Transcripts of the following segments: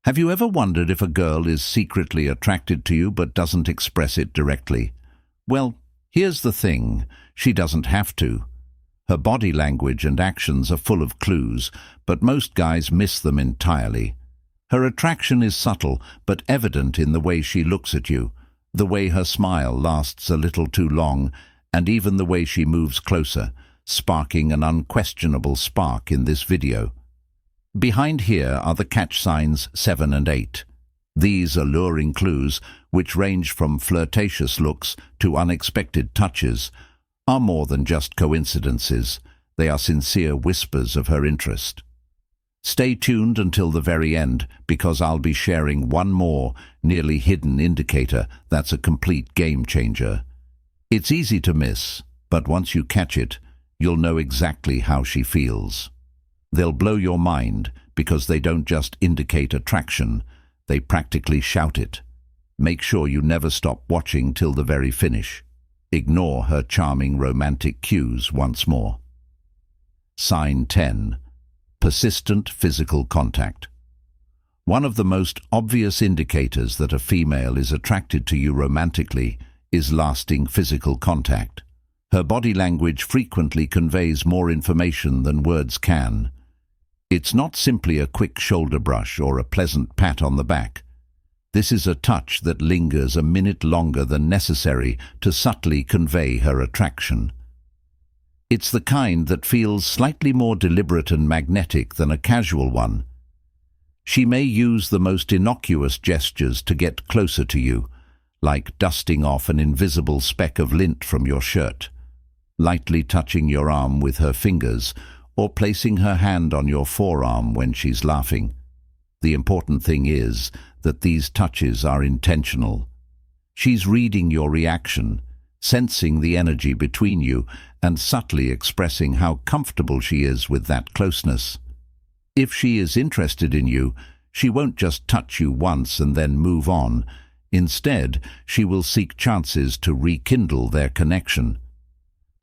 Have you ever wondered if a girl is secretly attracted to you but doesn't express it directly? Well, here's the thing, she doesn't have to. Her body language and actions are full of clues, but most guys miss them entirely. Her attraction is subtle but evident in the way she looks at you, the way her smile lasts a little too long, and even the way she moves closer, sparking an unquestionable spark in this video. Behind here are the catch signs 7 and 8. These alluring clues, which range from flirtatious looks to unexpected touches, are more than just coincidences. They are sincere whispers of her interest. Stay tuned until the very end, because I'll be sharing one more, nearly hidden indicator that's a complete game changer. It's easy to miss, but once you catch it, you'll know exactly how she feels. They'll blow your mind because they don't just indicate attraction, they practically shout it. Make sure you never stop watching till the very finish. Ignore her charming romantic cues once more. Sign 10. Persistent physical contact. One of the most obvious indicators that a female is attracted to you romantically is lasting physical contact. Her body language frequently conveys more information than words can. It's not simply a quick shoulder brush or a pleasant pat on the back. This is a touch that lingers a minute longer than necessary to subtly convey her attraction. It's the kind that feels slightly more deliberate and magnetic than a casual one. She may use the most innocuous gestures to get closer to you, like dusting off an invisible speck of lint from your shirt, lightly touching your arm with her fingers, or placing her hand on your forearm when she's laughing. The important thing is that these touches are intentional. She's reading your reaction, sensing the energy between you, and subtly expressing how comfortable she is with that closeness. If she is interested in you, she won't just touch you once and then move on. Instead, she will seek chances to rekindle their connection.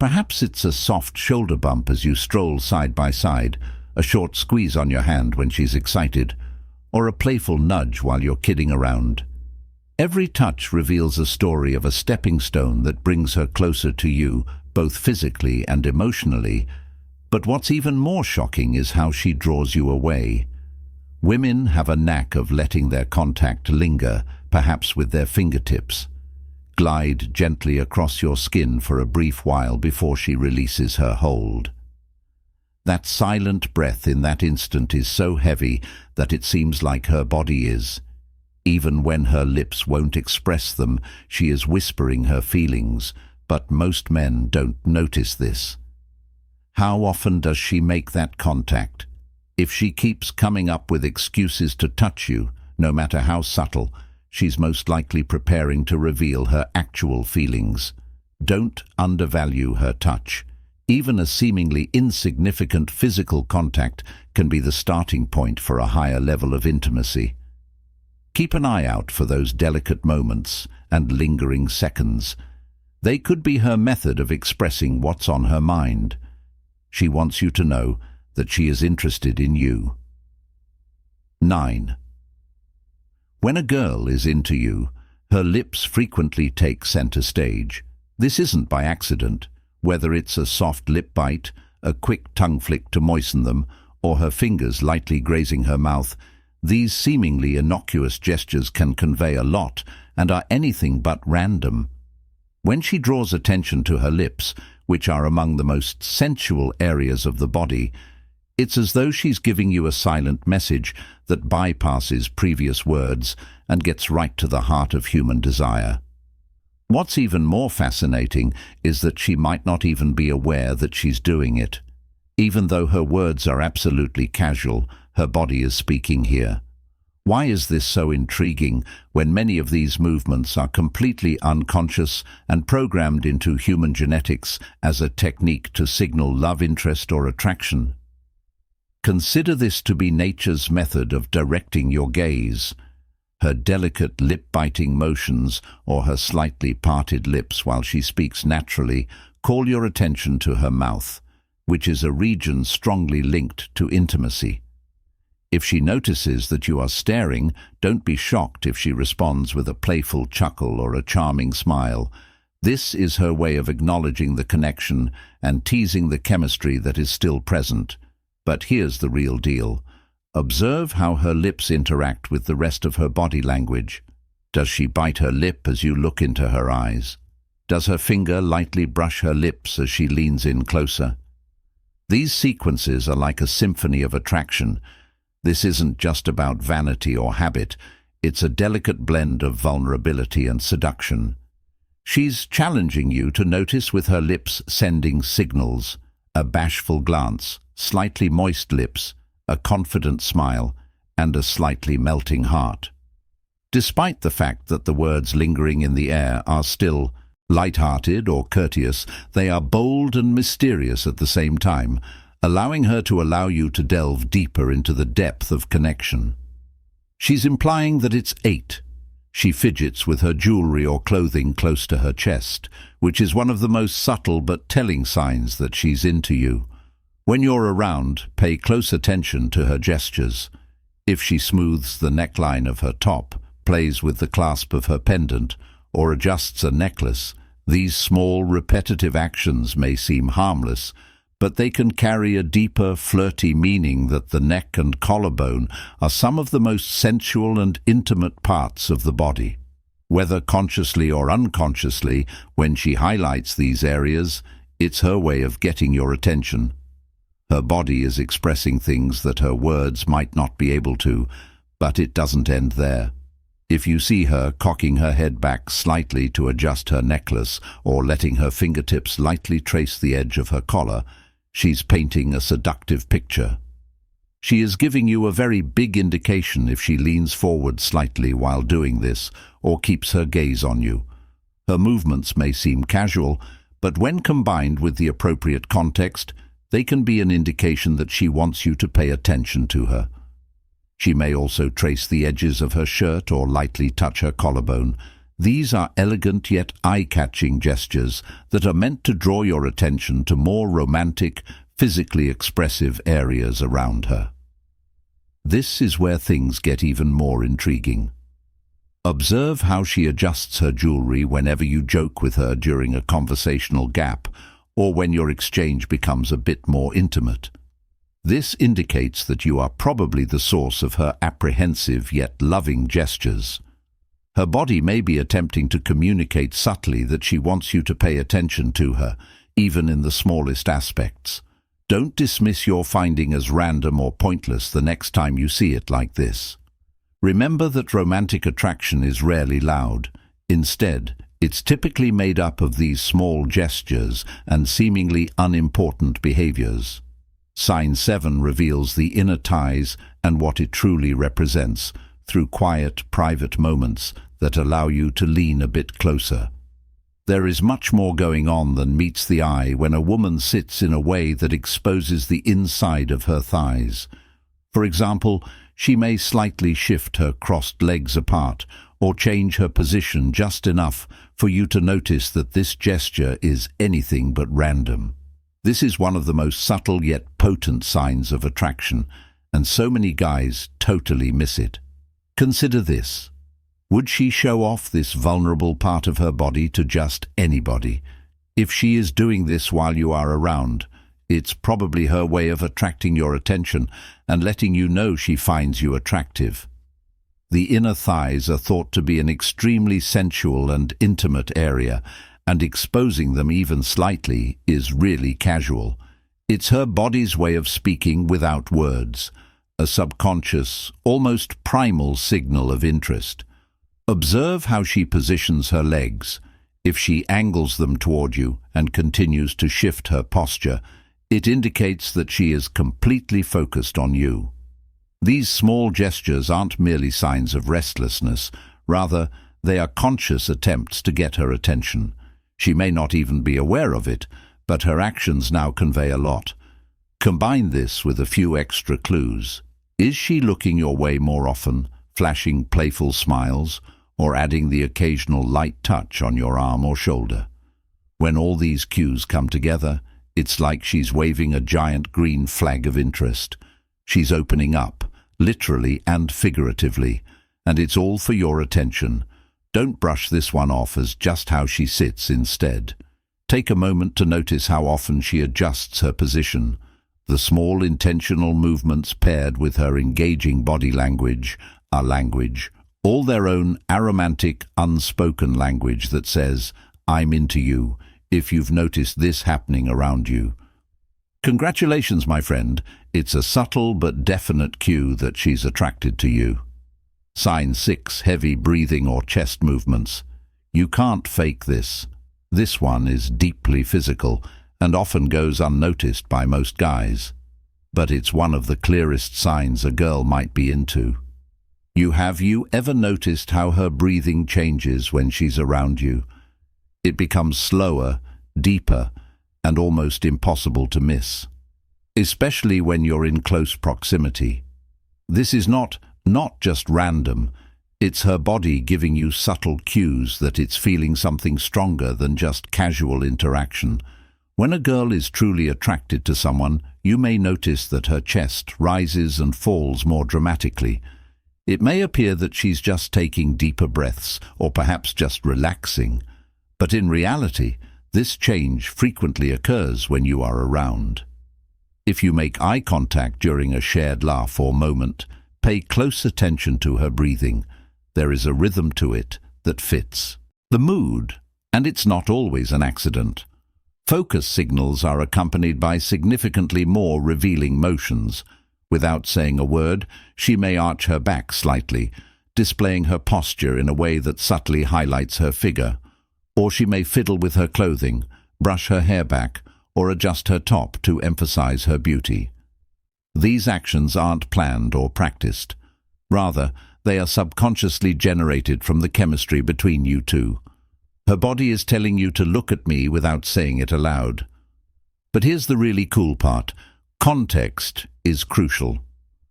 Perhaps it's a soft shoulder bump as you stroll side by side, a short squeeze on your hand when she's excited, or a playful nudge while you're kidding around. Every touch reveals a story of a stepping stone that brings her closer to you, both physically and emotionally. But what's even more shocking is how she draws you away. Women have a knack of letting their contact linger, perhaps with their fingertips. Glide gently across your skin for a brief while before she releases her hold. That silent breath in that instant is so heavy that it seems like her body is. Even when her lips won't express them, she is whispering her feelings, but most men don't notice this. How often does she make that contact? If she keeps coming up with excuses to touch you, no matter how subtle, she's most likely preparing to reveal her actual feelings. Don't undervalue her touch. Even a seemingly insignificant physical contact can be the starting point for a higher level of intimacy. Keep an eye out for those delicate moments and lingering seconds. They could be her method of expressing what's on her mind. She wants you to know that she is interested in you. 9. When a girl is into you, her lips frequently take center stage. This isn't by accident. Whether it's a soft lip bite, a quick tongue flick to moisten them, or her fingers lightly grazing her mouth, these seemingly innocuous gestures can convey a lot and are anything but random. When she draws attention to her lips, which are among the most sensual areas of the body, it's as though she's giving you a silent message that bypasses previous words and gets right to the heart of human desire. What's even more fascinating is that she might not even be aware that she's doing it. Even though her words are absolutely casual, her body is speaking here. Why is this so intriguing when many of these movements are completely unconscious and programmed into human genetics as a technique to signal love, interest, or attraction? Consider this to be nature's method of directing your gaze. Her delicate lip-biting motions or her slightly parted lips while she speaks naturally call your attention to her mouth, which is a region strongly linked to intimacy. If she notices that you are staring, don't be shocked if she responds with a playful chuckle or a charming smile. This is her way of acknowledging the connection and teasing the chemistry that is still present. But here's the real deal. Observe how her lips interact with the rest of her body language. Does she bite her lip as you look into her eyes? Does her finger lightly brush her lips as she leans in closer? These sequences are like a symphony of attraction. This isn't just about vanity or habit. It's a delicate blend of vulnerability and seduction. She's challenging you to notice with her lips sending signals, a bashful glance, slightly moist lips, a confident smile, and a slightly melting heart. Despite the fact that the words lingering in the air are still light-hearted or courteous, they are bold and mysterious at the same time, allowing her to allow you to delve deeper into the depth of connection. She's implying that it's 8. She fidgets with her jewelry or clothing close to her chest, which is one of the most subtle but telling signs that she's into you. When you're around, pay close attention to her gestures. If she smooths the neckline of her top, plays with the clasp of her pendant, or adjusts a necklace, these small, repetitive actions may seem harmless, but they can carry a deeper, flirty meaning that the neck and collarbone are some of the most sensual and intimate parts of the body. Whether consciously or unconsciously, when she highlights these areas, it's her way of getting your attention. Her body is expressing things that her words might not be able to, but it doesn't end there. If you see her cocking her head back slightly to adjust her necklace or letting her fingertips lightly trace the edge of her collar, she's painting a seductive picture. She is giving you a very big indication if she leans forward slightly while doing this or keeps her gaze on you. Her movements may seem casual, but when combined with the appropriate context, they can be an indication that she wants you to pay attention to her. She may also trace the edges of her shirt or lightly touch her collarbone. These are elegant yet eye-catching gestures that are meant to draw your attention to more romantic, physically expressive areas around her. This is where things get even more intriguing. Observe how she adjusts her jewelry whenever you joke with her during a conversational gap, or when your exchange becomes a bit more intimate. This indicates that you are probably the source of her apprehensive yet loving gestures. Her body may be attempting to communicate subtly that she wants you to pay attention to her, even in the smallest aspects. Don't dismiss your finding as random or pointless the next time you see it like this. Remember that romantic attraction is rarely loud. Instead, it's typically made up of these small gestures and seemingly unimportant behaviors. Sign 7 reveals the inner ties and what it truly represents through quiet, private moments that allow you to lean a bit closer. There is much more going on than meets the eye when a woman sits in a way that exposes the inside of her thighs. For example, she may slightly shift her crossed legs apart or change her position just enough for you to notice that this gesture is anything but random. This is one of the most subtle yet potent signs of attraction, and so many guys totally miss it. Consider this. Would she show off this vulnerable part of her body to just anybody? If she is doing this while you are around, it's probably her way of attracting your attention and letting you know she finds you attractive. The inner thighs are thought to be an extremely sensual and intimate area, and exposing them even slightly is really casual. It's her body's way of speaking without words, a subconscious, almost primal signal of interest. Observe how she positions her legs. If she angles them toward you and continues to shift her posture, it indicates that she is completely focused on you. These small gestures aren't merely signs of restlessness, rather, they are conscious attempts to get her attention. She may not even be aware of it, but her actions now convey a lot. Combine this with a few extra clues. Is she looking your way more often, flashing playful smiles, or adding the occasional light touch on your arm or shoulder? When all these cues come together, it's like she's waving a giant green flag of interest. She's opening up, literally and figuratively, and it's all for your attention. Don't brush this one off as just how she sits instead. Take a moment to notice how often she adjusts her position. The small intentional movements paired with her engaging body language are language, all their own aromantic, unspoken language that says, "I'm into you," if you've noticed this happening around you. Congratulations, my friend. It's a subtle but definite cue that she's attracted to you. Sign 6, heavy breathing or chest movements. You can't fake this. This one is deeply physical and often goes unnoticed by most guys. But it's one of the clearest signs a girl might be into. Have you ever noticed how her breathing changes when she's around you? It becomes slower, deeper, and almost impossible to miss, especially when you're in close proximity. This is not just random. It's her body giving you subtle cues that it's feeling something stronger than just casual interaction. When a girl is truly attracted to someone, you may notice that her chest rises and falls more dramatically. It may appear that she's just taking deeper breaths or perhaps just relaxing, but in reality, this change frequently occurs when you are around. If you make eye contact during a shared laugh or moment, pay close attention to her breathing. There is a rhythm to it that fits the mood, and it's not always an accident. Focus signals are accompanied by significantly more revealing motions. Without saying a word, she may arch her back slightly, displaying her posture in a way that subtly highlights her figure. Or she may fiddle with her clothing, brush her hair back, or adjust her top to emphasize her beauty. These actions aren't planned or practiced. Rather, they are subconsciously generated from the chemistry between you two. Her body is telling you to look at me without saying it aloud. But here's the really cool part. Context is crucial.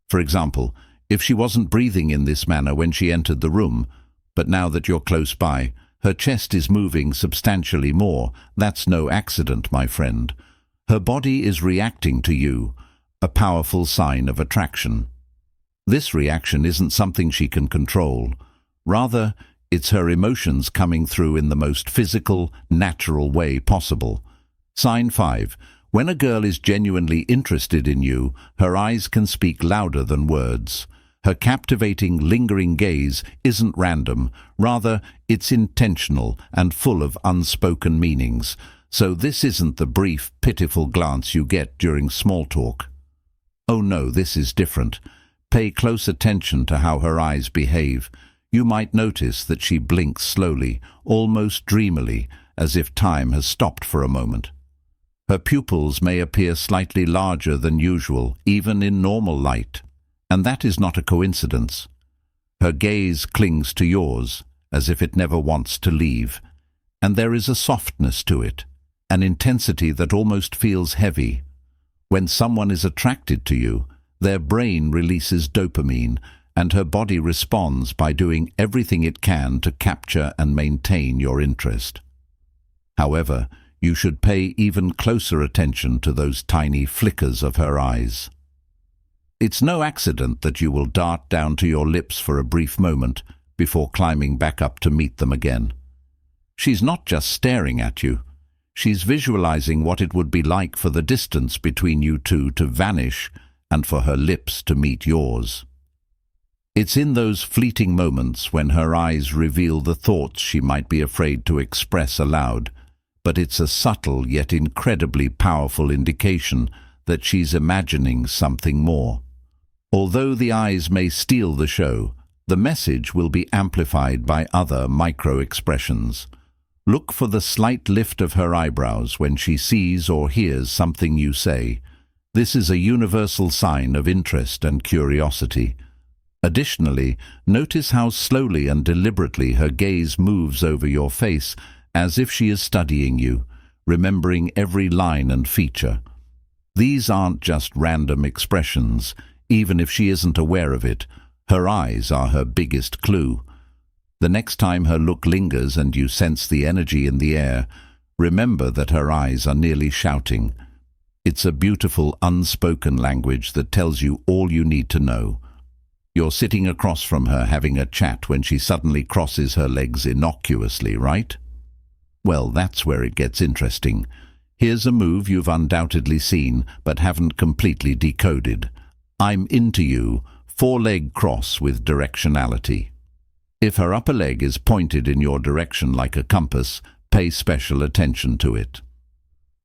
For example, if she wasn't breathing in this manner when she entered the room, but now that you're close by, her chest is moving substantially more, that's no accident, my friend. Her body is reacting to you, a powerful sign of attraction. This reaction isn't something she can control. Rather, it's her emotions coming through in the most physical, natural way possible. Sign 5. When a girl is genuinely interested in you, her eyes can speak louder than words. Her captivating, lingering gaze isn't random. Rather, it's intentional and full of unspoken meanings. So this isn't the brief, pitiful glance you get during small talk. Oh no, this is different. Pay close attention to how her eyes behave. You might notice that she blinks slowly, almost dreamily, as if time has stopped for a moment. Her pupils may appear slightly larger than usual, even in normal light, and that is not a coincidence. Her gaze clings to yours, as if it never wants to leave, and there is a softness to it, an intensity that almost feels heavy. When someone is attracted to you, their brain releases dopamine, and her body responds by doing everything it can to capture and maintain your interest. However, you should pay even closer attention to those tiny flickers of her eyes. It's no accident that you will dart down to your lips for a brief moment before climbing back up to meet them again. She's not just staring at you. She's visualizing what it would be like for the distance between you two to vanish and for her lips to meet yours. It's in those fleeting moments when her eyes reveal the thoughts she might be afraid to express aloud, but it's a subtle yet incredibly powerful indication that she's imagining something more. Although the eyes may steal the show, the message will be amplified by other micro-expressions. Look for the slight lift of her eyebrows when she sees or hears something you say. This is a universal sign of interest and curiosity. Additionally, notice how slowly and deliberately her gaze moves over your face, as if she is studying you, remembering every line and feature. These aren't just random expressions. Even if she isn't aware of it, her eyes are her biggest clue. The next time her look lingers and you sense the energy in the air, remember that her eyes are nearly shouting. It's a beautiful, unspoken language that tells you all you need to know. You're sitting across from her having a chat when she suddenly crosses her legs innocuously, right? Well, that's where it gets interesting. Here's a move you've undoubtedly seen, but haven't completely decoded. I'm into you, four-leg cross with directionality. If her upper leg is pointed in your direction like a compass, pay special attention to it.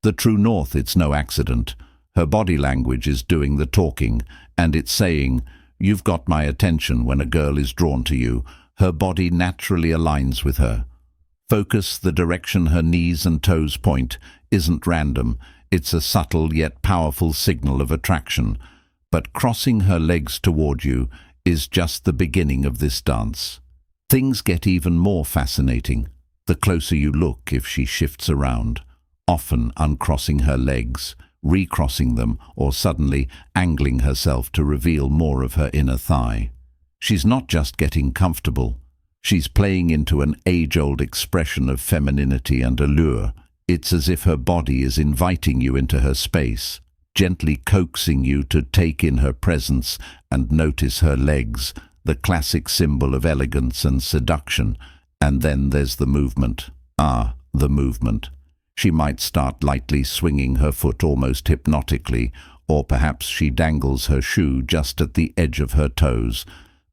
The true north, it's no accident. Her body language is doing the talking, and it's saying, "You've got my attention." When a girl is drawn to you, her body naturally aligns with her. Focus, the direction her knees and toes point, isn't random. It's a subtle yet powerful signal of attraction. But crossing her legs toward you is just the beginning of this dance. Things get even more fascinating the closer you look if she shifts around, often uncrossing her legs, recrossing them, or suddenly angling herself to reveal more of her inner thigh. She's not just getting comfortable. She's playing into an age-old expression of femininity and allure. It's as if her body is inviting you into her space, gently coaxing you to take in her presence and notice her legs, the classic symbol of elegance and seduction. And then there's the movement. The movement. She might start lightly swinging her foot almost hypnotically, or perhaps she dangles her shoe just at the edge of her toes.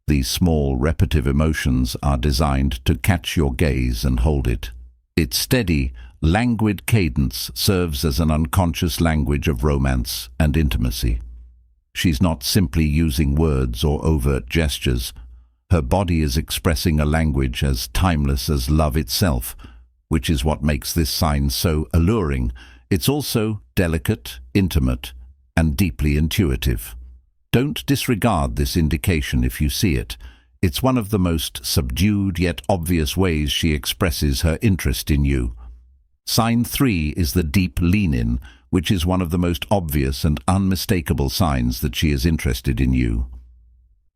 These small, repetitive emotions are designed to catch your gaze and hold it. Its steady, languid cadence serves as an unconscious language of romance and intimacy. She's not simply using words or overt gestures. Her body is expressing a language as timeless as love itself, which is what makes this sign so alluring. It's also delicate, intimate, and deeply intuitive. Don't disregard this indication if you see it. It's one of the most subdued yet obvious ways she expresses her interest in you. Sign 3 is the deep lean-in, which is one of the most obvious and unmistakable signs that she is interested in you.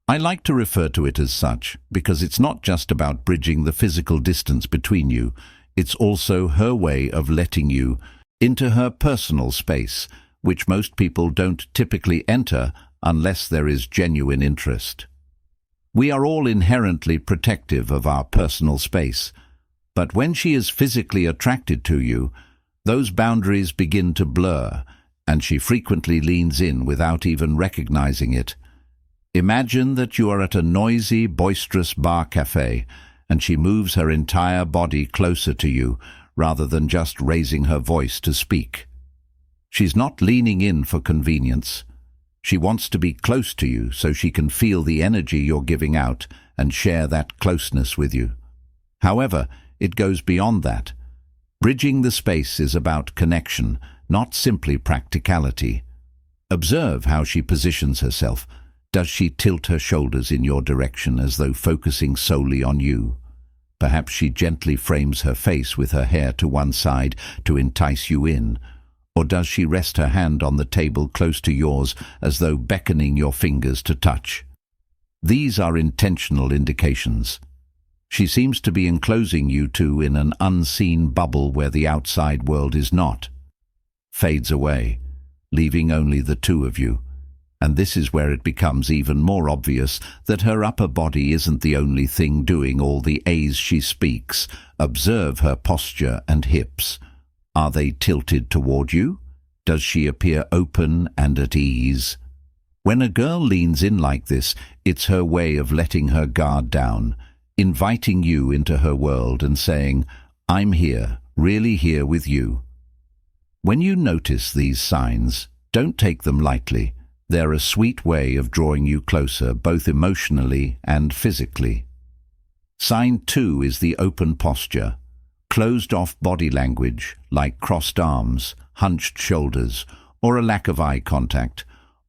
I like to refer to it as such because it's not just about bridging the physical distance between you. It's also her way of letting you into her personal space, which most people don't typically enter unless there is genuine interest. We are all inherently protective of our personal space, but when she is physically attracted to you, those boundaries begin to blur, and she frequently leans in without even recognizing it. Imagine that you are at a noisy, boisterous bar cafe, and she moves her entire body closer to you, rather than just raising her voice to speak. She's not leaning in for convenience. She wants to be close to you so she can feel the energy you're giving out and share that closeness with you. However, it goes beyond that. Bridging the space is about connection, not simply practicality. Observe how she positions herself. Does she tilt her shoulders in your direction as though focusing solely on you? Perhaps she gently frames her face with her hair to one side to entice you in. Or does she rest her hand on the table close to yours as though beckoning your fingers to touch? These are intentional indications. She seems to be enclosing you two in an unseen bubble where the outside world is not. Fades away, leaving only the two of you. And this is where it becomes even more obvious that her upper body isn't the only thing doing all the A's she speaks. Observe her posture and hips. Are they tilted toward you? Does she appear open and at ease? When a girl leans in like this, it's her way of letting her guard down, inviting you into her world and saying, "I'm here, really here with you." When you notice these signs, don't take them lightly. They're a sweet way of drawing you closer, both emotionally and physically. Sign 2 is the open posture. Closed-off body language, like crossed arms, hunched shoulders, or a lack of eye contact,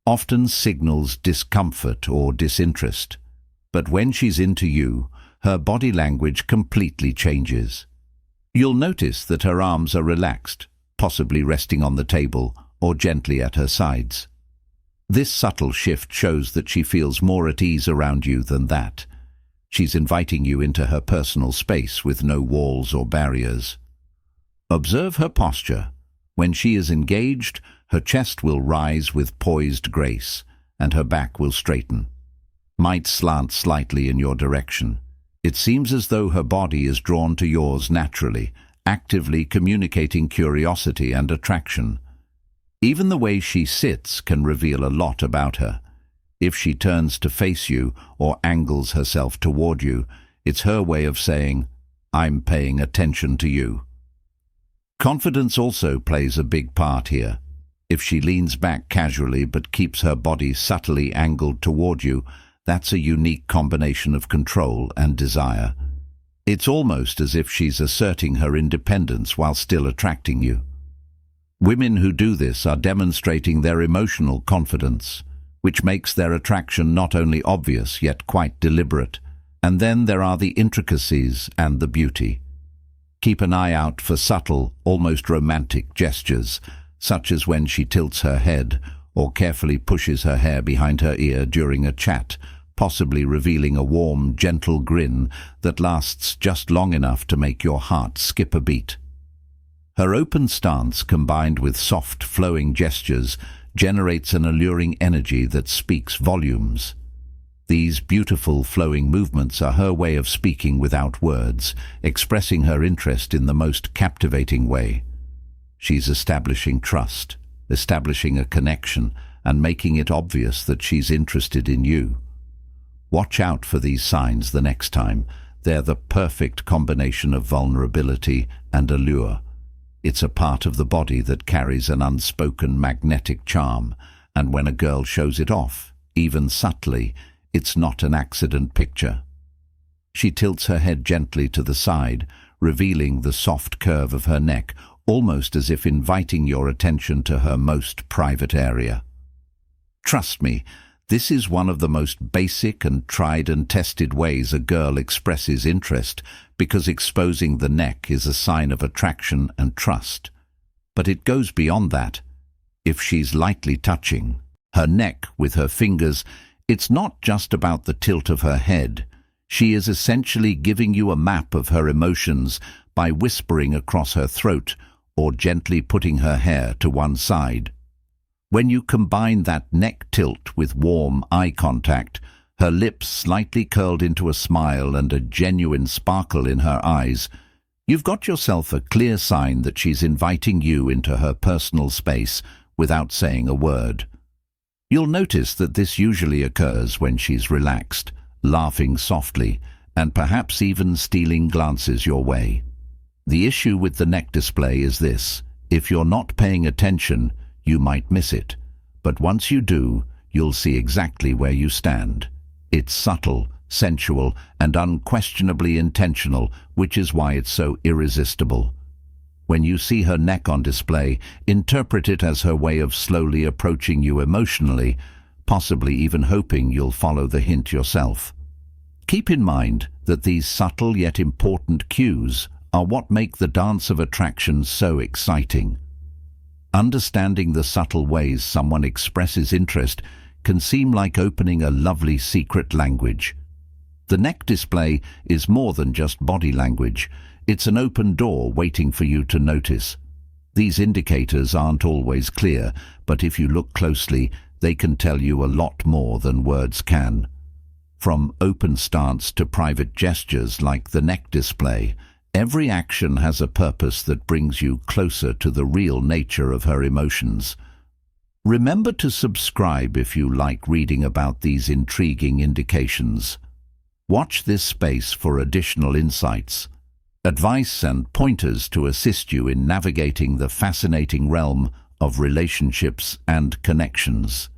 often signals discomfort or disinterest. But when she's into you, her body language completely changes. You'll notice that her arms are relaxed, possibly resting on the table or gently at her sides. This subtle shift shows that she feels more at ease around you than that. She's inviting you into her personal space with no walls or barriers. Observe her posture. When she is engaged, her chest will rise with poised grace, and her back will straighten. might slant slightly in your direction. It seems as though her body is drawn to yours naturally, actively communicating curiosity and attraction. Even the way she sits can reveal a lot about her. If she turns to face you or angles herself toward you, it's her way of saying, "I'm paying attention to you." Confidence also plays a big part here. If she leans back casually but keeps her body subtly angled toward you, that's a unique combination of control and desire. It's almost as if she's asserting her independence while still attracting you. Women who do this are demonstrating their emotional confidence, which makes their attraction not only obvious yet quite deliberate. And then there are the intricacies and the beauty. Keep an eye out for subtle, almost romantic gestures, such as when she tilts her head or carefully pushes her hair behind her ear during a chat, possibly revealing a warm, gentle grin that lasts just long enough to make your heart skip a beat. Her open stance, combined with soft, flowing gestures, generates an alluring energy that speaks volumes. These beautiful, flowing movements are her way of speaking without words, expressing her interest in the most captivating way. She's establishing trust, establishing a connection, and making it obvious that she's interested in you. Watch out for these signs the next time. They're the perfect combination of vulnerability and allure. It's a part of the body that carries an unspoken magnetic charm, and when a girl shows it off, even subtly, it's not an accident picture. She tilts her head gently to the side, revealing the soft curve of her neck, almost as if inviting your attention to her most private area. Trust me, this is one of the most basic and tried and tested ways a girl expresses interest, because exposing the neck is a sign of attraction and trust. But it goes beyond that. If she's lightly touching her neck with her fingers, it's not just about the tilt of her head. She is essentially giving you a map of her emotions by whispering across her throat or gently putting her hair to one side. When you combine that neck tilt with warm eye contact, her lips slightly curled into a smile and a genuine sparkle in her eyes, you've got yourself a clear sign that she's inviting you into her personal space without saying a word. You'll notice that this usually occurs when she's relaxed, laughing softly, and perhaps even stealing glances your way. The issue with the neck display is this: if you're not paying attention, you might miss it. But once you do, you'll see exactly where you stand. It's subtle, sensual, and unquestionably intentional, which is why it's so irresistible. When you see her neck on display, interpret it as her way of slowly approaching you emotionally, possibly even hoping you'll follow the hint yourself. Keep in mind that these subtle yet important cues are what make the dance of attraction so exciting. Understanding the subtle ways someone expresses interest can seem like opening a lovely secret language. The neck display is more than just body language. It's an open door waiting for you to notice. These indicators aren't always clear, but if you look closely, they can tell you a lot more than words can. From open stance to private gestures like the neck display, every action has a purpose that brings you closer to the real nature of her emotions. Remember to subscribe if you like reading about these intriguing indications. Watch this space for additional insights, advice and pointers to assist you in navigating the fascinating realm of relationships and connections.